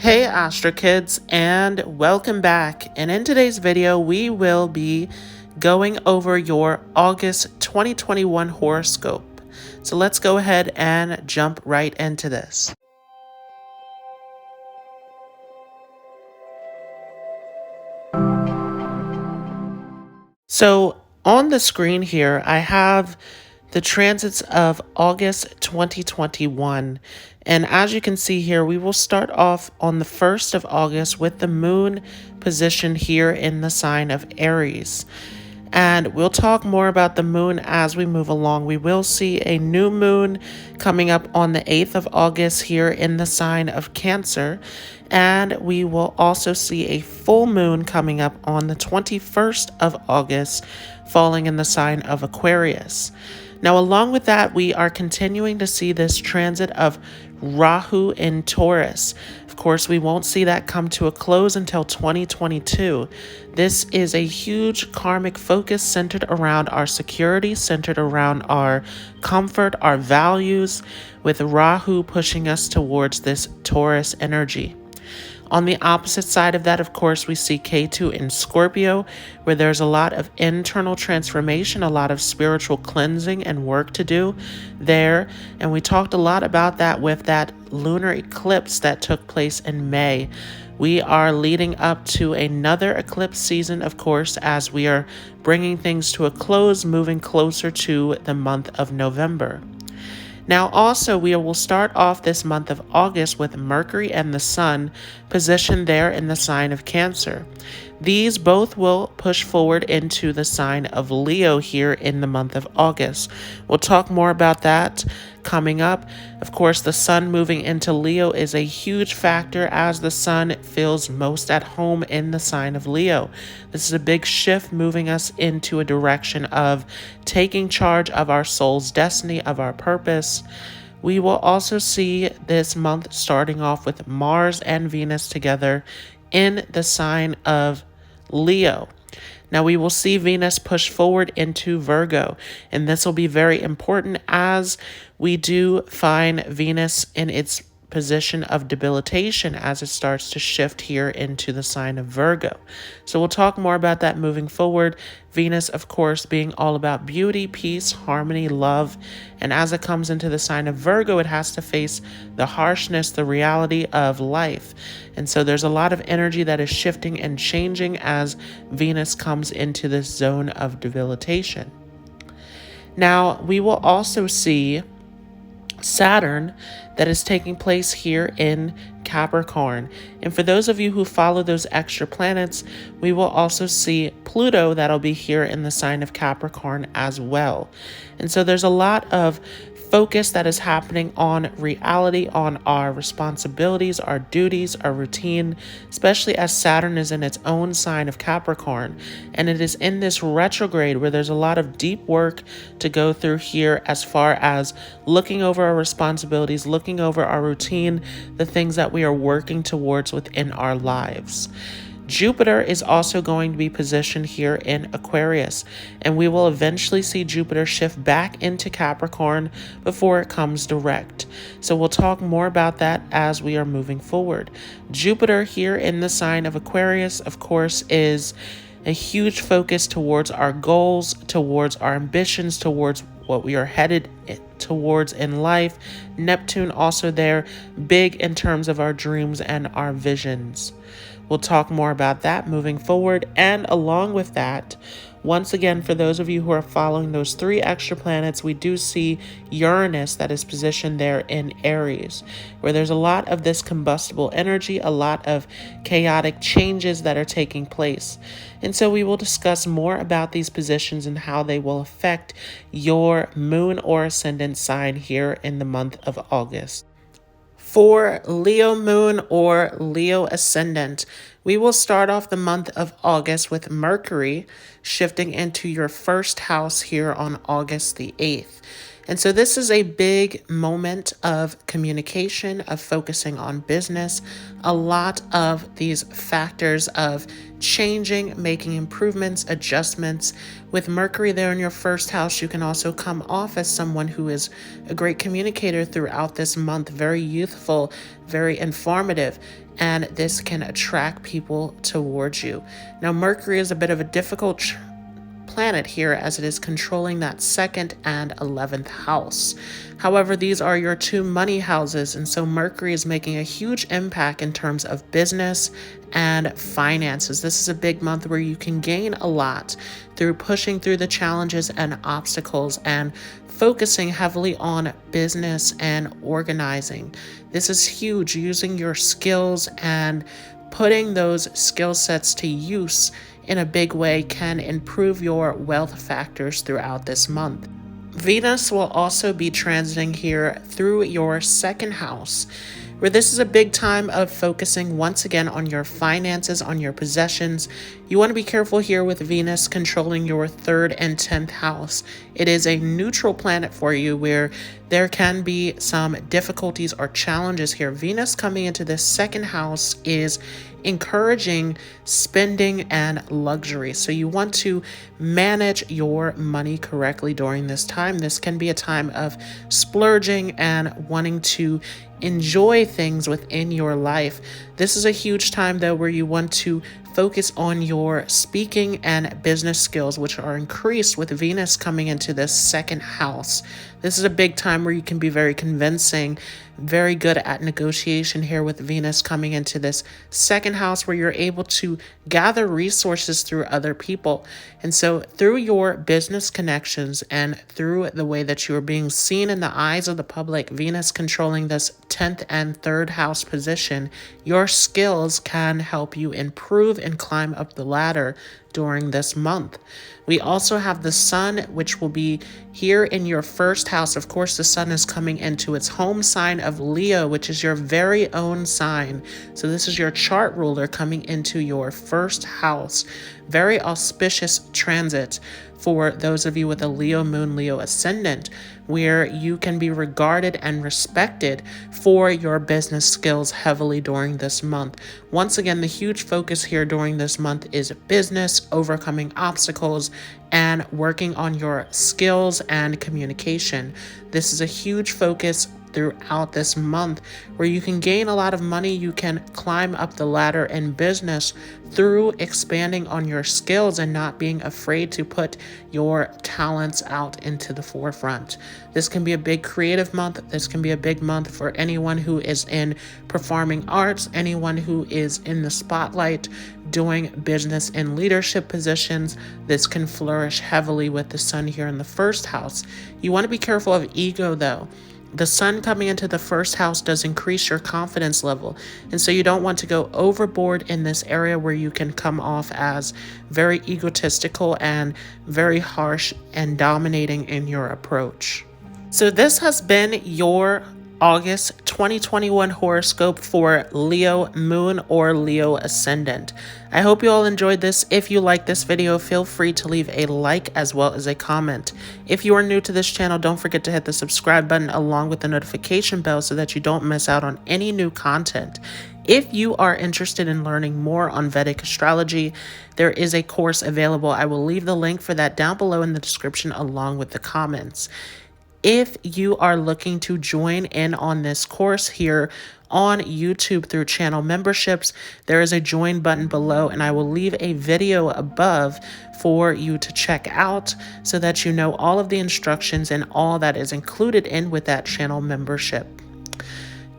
Hey Astro Kids, and welcome back. And in today's video, we will be going over your August 2021 horoscope. So let's go ahead and jump right into this. So on the screen here, I have the transits of August 2021. And as you can see here, we will start off on the 1st of August with the moon position here in the sign of Aries. And we'll talk more about the moon as we move along. We will see a new moon coming up on the 8th of August here in the sign of Cancer. And we will also see a full moon coming up on the 21st of August, falling in the sign of Aquarius. Now, along with that, we are continuing to see this transit of Rahu in Taurus. Of course, we won't see that come to a close until 2022. This is a huge karmic focus centered around our security, centered around our comfort, our values, with Rahu pushing us towards this Taurus energy. On the opposite side of that, of course, we see Ketu in Scorpio, where there's a lot of internal transformation, a lot of spiritual cleansing and work to do there. And we talked a lot about that with that lunar eclipse that took place in May. We are leading up to another eclipse season, of course, as we are bringing things to a close, moving closer to the month of November. Now also, we will start off this month of August with Mercury and the Sun positioned there in the sign of Cancer. These both will push forward into the sign of Leo here in the month of August. We'll talk more about that coming up. Of course, the Sun moving into Leo is a huge factor as the Sun feels most at home in the sign of Leo. This is a big shift moving us into a direction of taking charge of our soul's destiny, of our purpose. We will also see this month starting off with Mars and Venus together in the sign of Leo. Now we will see Venus push forward into Virgo, and this will be very important as we do find Venus in its position of debilitation as it starts to shift here into the sign of Virgo. So we'll talk more about that moving forward. Venus, of course, being all about beauty, peace, harmony, love. And as it comes into the sign of Virgo, it has to face the harshness, the reality of life. And so there's a lot of energy that is shifting and changing as Venus comes into this zone of debilitation. Now, we will also see Saturn that is taking place here in Capricorn. And for those of you who follow those extra planets, we will also see Pluto that'll be here in the sign of Capricorn as well. And so there's a lot of focus that is happening on reality, on our responsibilities, our duties, our routine, especially as Saturn is in its own sign of Capricorn. And it is in this retrograde where there's a lot of deep work to go through here as far as looking over our responsibilities, looking over our routine, the things that we are working towards within our lives. Jupiter is also going to be positioned here in Aquarius, and we will eventually see Jupiter shift back into Capricorn before it comes direct. So we'll talk more about that as we are moving forward. Jupiter here in the sign of Aquarius, of course, is a huge focus towards our goals, towards our ambitions, towards what we are headed towards in life. Neptune also there, big in terms of our dreams and our visions. We'll talk more about that moving forward. And along with that, once again, for those of you who are following those 3 extra planets, we do see Uranus that is positioned there in Aries, where there's a lot of this combustible energy, a lot of chaotic changes that are taking place. And so we will discuss more about these positions and how they will affect your moon or ascendant sign here in the month of August. For Leo moon or Leo ascendant, we will start off the month of August with Mercury shifting into your first house here on August the 8th. And so this is a big moment of communication, of focusing on business. A lot of these factors of changing, making improvements, adjustments. With Mercury there in your first house, you can also come off as someone who is a great communicator throughout this month, very youthful, very informative, and this can attract people towards you. Now, Mercury is a bit of a difficult planet here as it is controlling that 2nd and 11th house. However, these are your two money houses, and so Mercury is making a huge impact in terms of business and finances. This is a big month where you can gain a lot through pushing through the challenges and obstacles and focusing heavily on business and organizing. This is huge, using your skills and putting those skill sets to use in a big way can improve your wealth factors throughout this month. Venus will also be transiting here through your 2nd house, where this is a big time of focusing once again on your finances, on your possessions. You want to be careful here with Venus controlling your 3rd and 10th house. It is a neutral planet for you where there can be some difficulties or challenges here. Venus coming into this 2nd house is encouraging spending and luxury. So you want to manage your money correctly during this time. This can be a time of splurging and wanting to enjoy things within your life. This is a huge time though where you want to focus on your speaking and business skills, which are increased with Venus coming into this 2nd house. This is a big time where you can be very convincing, very good at negotiation here with Venus coming into this 2nd house, where you're able to gather resources through other people. And so through your business connections and through the way that you are being seen in the eyes of the public, Venus controlling this 10th and 3rd house position, your skills can help you improve and climb up the ladder during this month. We also have the sun, which will be here in your 1st house. Of course, the sun is coming into its home sign of Leo, which is your very own sign. So this is your chart ruler coming into your 1st house. Very auspicious transit for those of you with a Leo moon, Leo ascendant, where you can be regarded and respected for your business skills heavily during this month. Once again, the huge focus here during this month is business, overcoming obstacles, and working on your skills and communication. This is a huge focus throughout this month where you can gain a lot of money. You can climb up the ladder in business through expanding on your skills and not being afraid to put your talents out into the forefront. This can be a big creative month. This can be a big month for anyone who is in performing arts, anyone who is in the spotlight, doing business in leadership positions. This can flourish heavily with the sun here in the 1st house. You want to be careful of ego though. The sun coming into the 1st house does increase your confidence level. And so you don't want to go overboard in this area where you can come off as very egotistical and very harsh and dominating in your approach. So this has been your August 2021 horoscope for Leo moon or Leo ascendant. I hope you all enjoyed this. If you like this video, feel free to leave a like as well as a comment. If you are new to this channel, don't forget to hit the subscribe button along with the notification bell so that you don't miss out on any new content. If you are interested in learning more on Vedic astrology, there is a course available. I will leave the link for that down below in the description along with the comments. If you are looking to join in on this course here on YouTube through channel memberships, there is a join button below, and I will leave a video above for you to check out so that you know all of the instructions and all that is included in with that channel membership.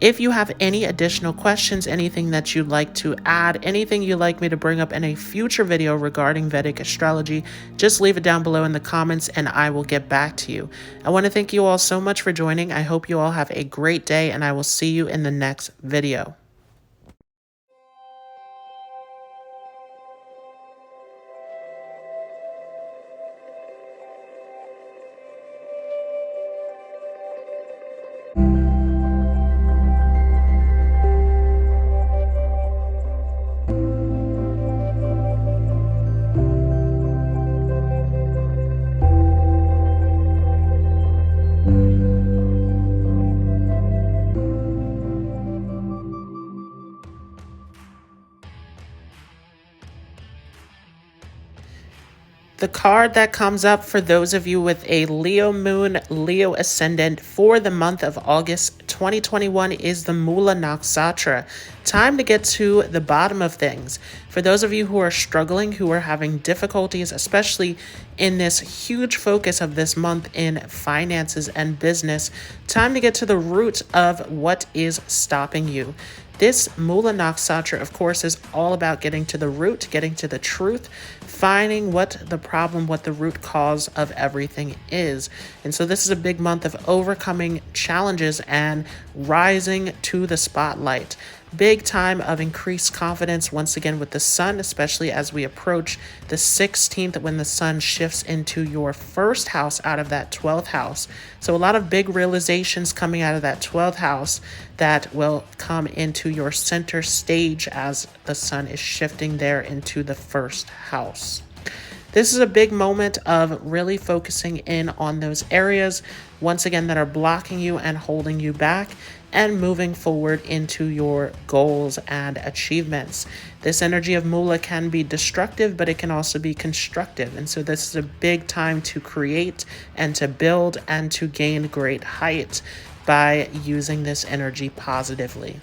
If you have any additional questions, anything that you'd like to add, anything you'd like me to bring up in a future video regarding Vedic astrology, just leave it down below in the comments and I will get back to you. I want to thank you all so much for joining. I hope you all have a great day and I will see you in the next video. The card that comes up for those of you with a Leo moon, Leo ascendant for the month of August 2021 is the Mula Nakshatra. Time to get to the bottom of things. For those of you who are struggling, who are having difficulties, especially in this huge focus of this month in finances and business, time to get to the root of what is stopping you. This Mula Nakshatra, of course, is all about getting to the root, getting to the truth, finding what the problem, what the root cause of everything is. And so this is a big month of overcoming challenges and rising to the spotlight. Big time of increased confidence once again with the sun, especially as we approach the 16th when the sun shifts into your first house out of that 12th house. So a lot of big realizations coming out of that 12th house that will come into your center stage as the sun is shifting there into the first house. This is a big moment of really focusing in on those areas, once again, that are blocking you and holding you back, and moving forward into your goals and achievements. This energy of Mula can be destructive, but it can also be constructive. And so this is a big time to create and to build and to gain great height by using this energy positively.